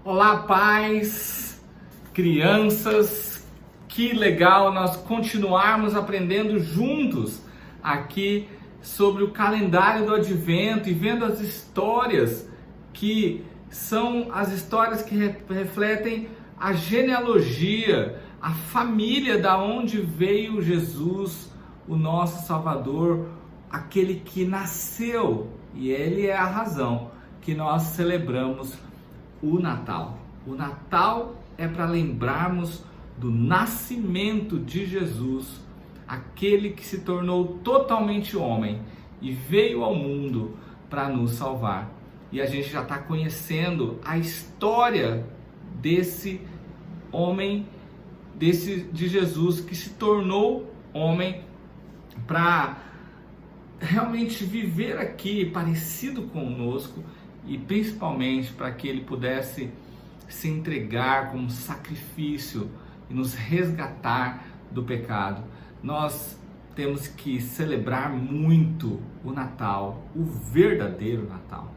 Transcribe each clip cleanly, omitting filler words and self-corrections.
Olá, pais, crianças, que legal nós continuarmos aprendendo juntos aqui sobre o calendário do Advento e vendo as histórias que são as histórias que refletem a genealogia, a família da onde veio Jesus, o nosso Salvador, aquele que nasceu, e ele é a razão que nós celebramos o Natal. O Natal é para lembrarmos do nascimento de Jesus, aquele que se tornou totalmente homem e veio ao mundo para nos salvar. E a gente já está conhecendo a história desse homem, de Jesus que se tornou homem para realmente viver aqui parecido conosco e principalmente para que ele pudesse se entregar como sacrifício e nos resgatar do pecado. Nós temos que celebrar muito o Natal, o verdadeiro Natal.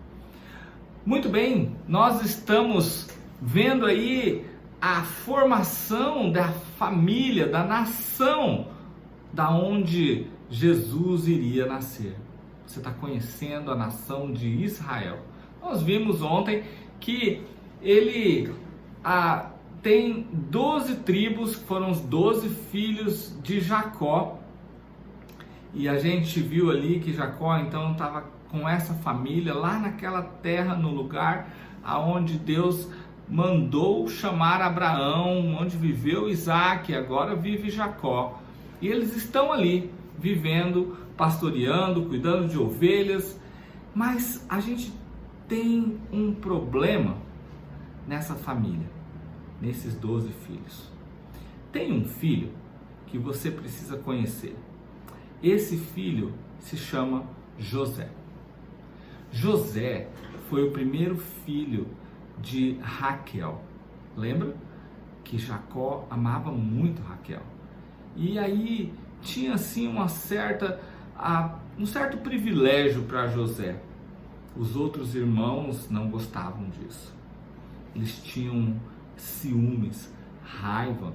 Muito bem, nós estamos vendo aí a formação da família, da nação, da onde Jesus iria nascer. Você está conhecendo a nação de Israel. Nós vimos ontem que ele tem 12 tribos, que foram os 12 filhos de Jacó. E a gente viu ali que Jacó então estava com essa família lá naquela terra, no lugar aonde Deus mandou chamar Abraão, onde viveu Isaac, agora vive Jacó. E eles estão ali, vivendo, pastoreando, cuidando de ovelhas. Mas a gente tem um problema nessa família, nesses 12 filhos. Tem um filho que você precisa conhecer. Esse filho se chama José. José foi o primeiro filho de Raquel. Lembra que Jacó amava muito Raquel? E aí tinha assim um certo privilégio para José. Os outros irmãos não gostavam disso. Eles tinham ciúmes, raiva,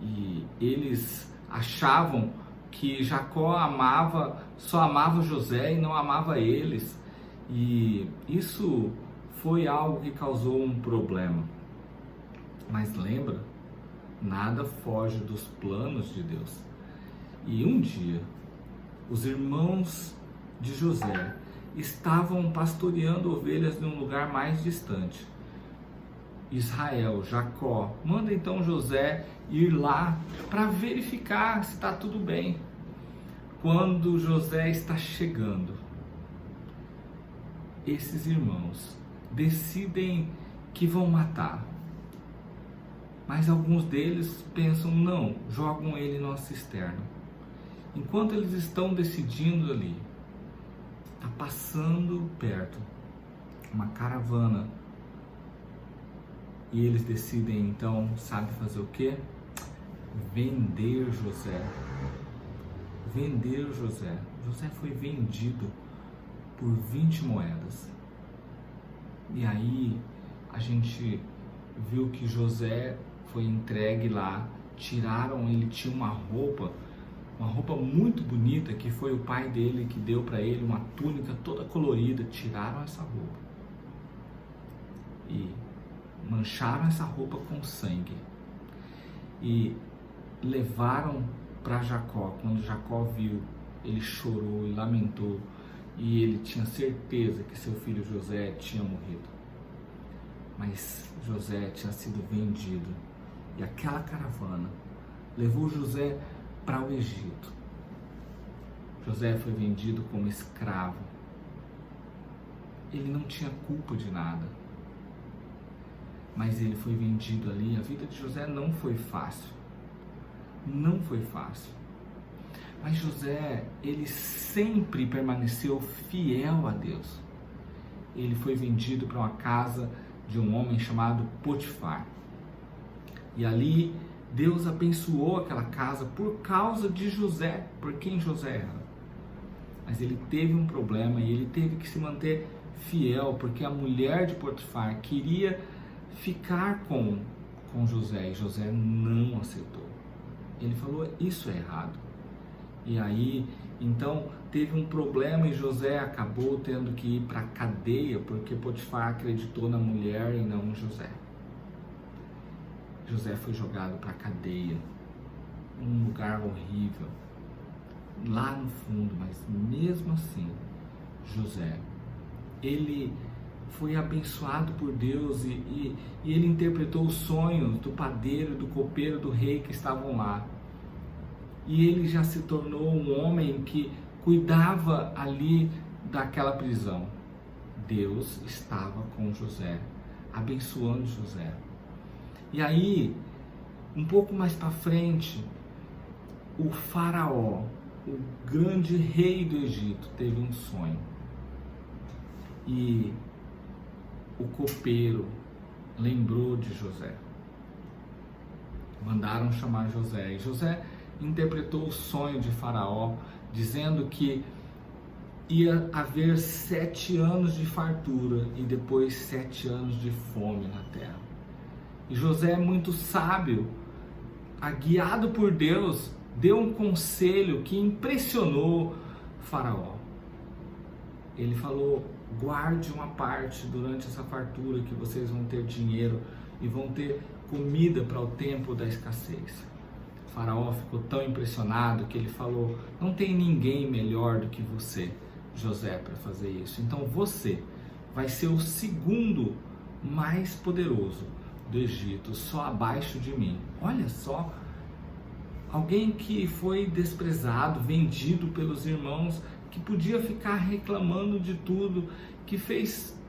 e eles achavam que Jacó só amava José e não amava eles. E isso foi algo que causou um problema. Mas lembra, nada foge dos planos de Deus. E um dia, os irmãos de José estavam pastoreando ovelhas num lugar mais distante. Israel, Jacó, manda então José ir lá para verificar se está tudo bem. Quando José está chegando, esses irmãos decidem que vão matar. Mas alguns deles pensam, não, jogam ele numa cisterna. Enquanto eles estão decidindo ali, está passando perto uma caravana. E eles decidem então, sabe fazer o quê? Vender José. Vender José. José foi vendido por 20 moedas. E aí a gente viu que José foi entregue lá, tiraram, ele tinha uma roupa muito bonita, que foi o pai dele que deu para ele, uma túnica toda colorida. Tiraram essa roupa e mancharam essa roupa com sangue e levaram para Jacó. Quando Jacó viu, ele chorou e lamentou, e ele tinha certeza que seu filho José tinha morrido. Mas José tinha sido vendido, e aquela caravana levou José para o Egito. José foi vendido como escravo. Ele não tinha culpa de nada, mas ele foi vendido ali. A vida de José não foi fácil. Não foi fácil. Mas José, ele sempre permaneceu fiel a Deus. Ele foi vendido para uma casa de um homem chamado Potifar. E ali Deus abençoou aquela casa por causa de José, por quem José era. Mas ele teve um problema e ele teve que se manter fiel, porque a mulher de Potifar queria ficar com José, e José não aceitou. Ele falou, isso é errado. E aí, então, teve um problema e José acabou tendo que ir para a cadeia, porque Potifar acreditou na mulher e não em José. José foi jogado para a cadeia, um lugar horrível, lá no fundo, mas mesmo assim, José, ele foi abençoado por Deus e ele interpretou os sonhos do padeiro, do copeiro, do rei que estavam lá. E ele já se tornou um homem que cuidava ali daquela prisão. Deus estava com José, abençoando José. E aí, um pouco mais para frente, o faraó, o grande rei do Egito, teve um sonho. E o copeiro lembrou de José. Mandaram chamar José. E José interpretou o sonho de Faraó, dizendo que ia haver 7 anos de fartura e depois 7 anos de fome na terra. E José, muito sábio, guiado por Deus, deu um conselho que impressionou Faraó. Ele falou, guarde uma parte durante essa fartura que vocês vão ter dinheiro e vão ter comida para o tempo da escassez. O faraó ficou tão impressionado que ele falou, não tem ninguém melhor do que você, José, para fazer isso. Então você vai ser o segundo mais poderoso do Egito, só abaixo de mim. Olha só, alguém que foi desprezado, vendido pelos irmãos, que podia ficar reclamando de tudo, que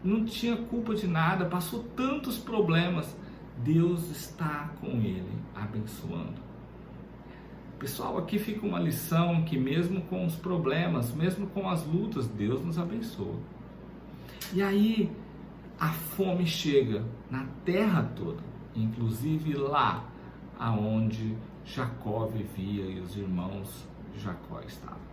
não tinha culpa de nada, passou tantos problemas. Deus está com ele, abençoando. Pessoal, aqui fica uma lição que mesmo com os problemas, mesmo com as lutas, Deus nos abençoa. E aí a fome chega na terra toda, inclusive lá aonde Jacó vivia e os irmãos de Jacó estavam.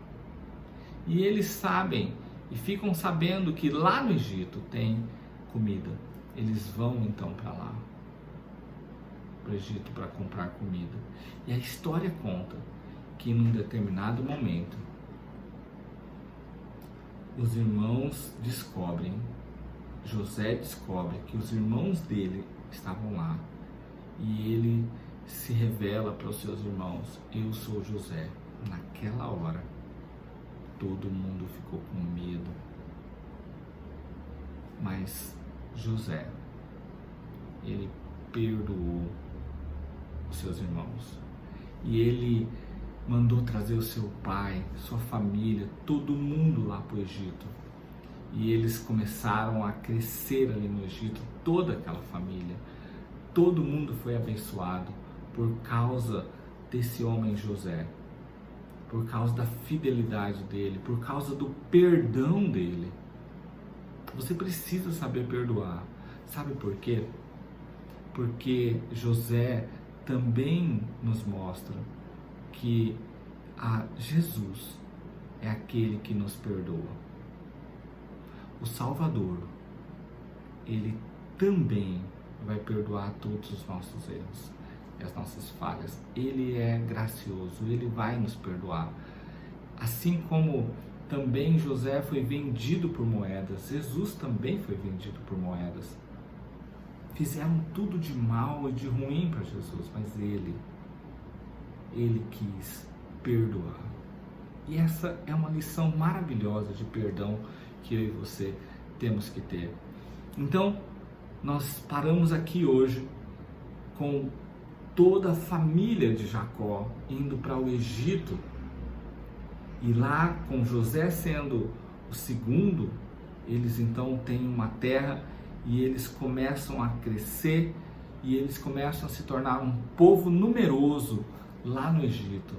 E eles sabem e ficam sabendo que lá no Egito tem comida. Eles vão então para lá, para o Egito, para comprar comida. E a história conta que num determinado momento os irmãos descobrem, José descobre que os irmãos dele estavam lá e ele se revela para os seus irmãos, eu sou José. Naquela hora todo mundo ficou com medo, mas José, ele perdoou os seus irmãos e ele mandou trazer o seu pai, sua família, todo mundo lá para o Egito, e eles começaram a crescer ali no Egito, toda aquela família, todo mundo foi abençoado por causa desse homem José, por causa da fidelidade dele, por causa do perdão dele. Você precisa saber perdoar. Sabe por quê? Porque José também nos mostra que Jesus é aquele que nos perdoa. O Salvador, ele também vai perdoar todos os nossos erros e as nossas falhas. Ele é gracioso, ele vai nos perdoar. Assim como também José foi vendido por moedas, Jesus também foi vendido por moedas. Fizeram tudo de mal e de ruim para Jesus, mas ele quis perdoar. E essa é uma lição maravilhosa de perdão que eu e você temos que ter. Então, nós paramos aqui hoje com toda a família de Jacó indo para o Egito, e lá com José sendo o segundo, eles então têm uma terra e eles começam a crescer e eles começam a se tornar um povo numeroso lá no Egito.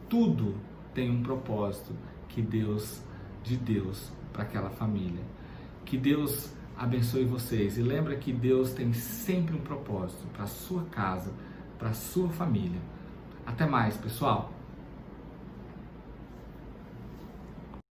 Tudo tem um propósito de Deus para aquela família. Que Deus abençoe vocês e lembra que Deus tem sempre um propósito para a sua casa, para a sua família. Até mais, pessoal!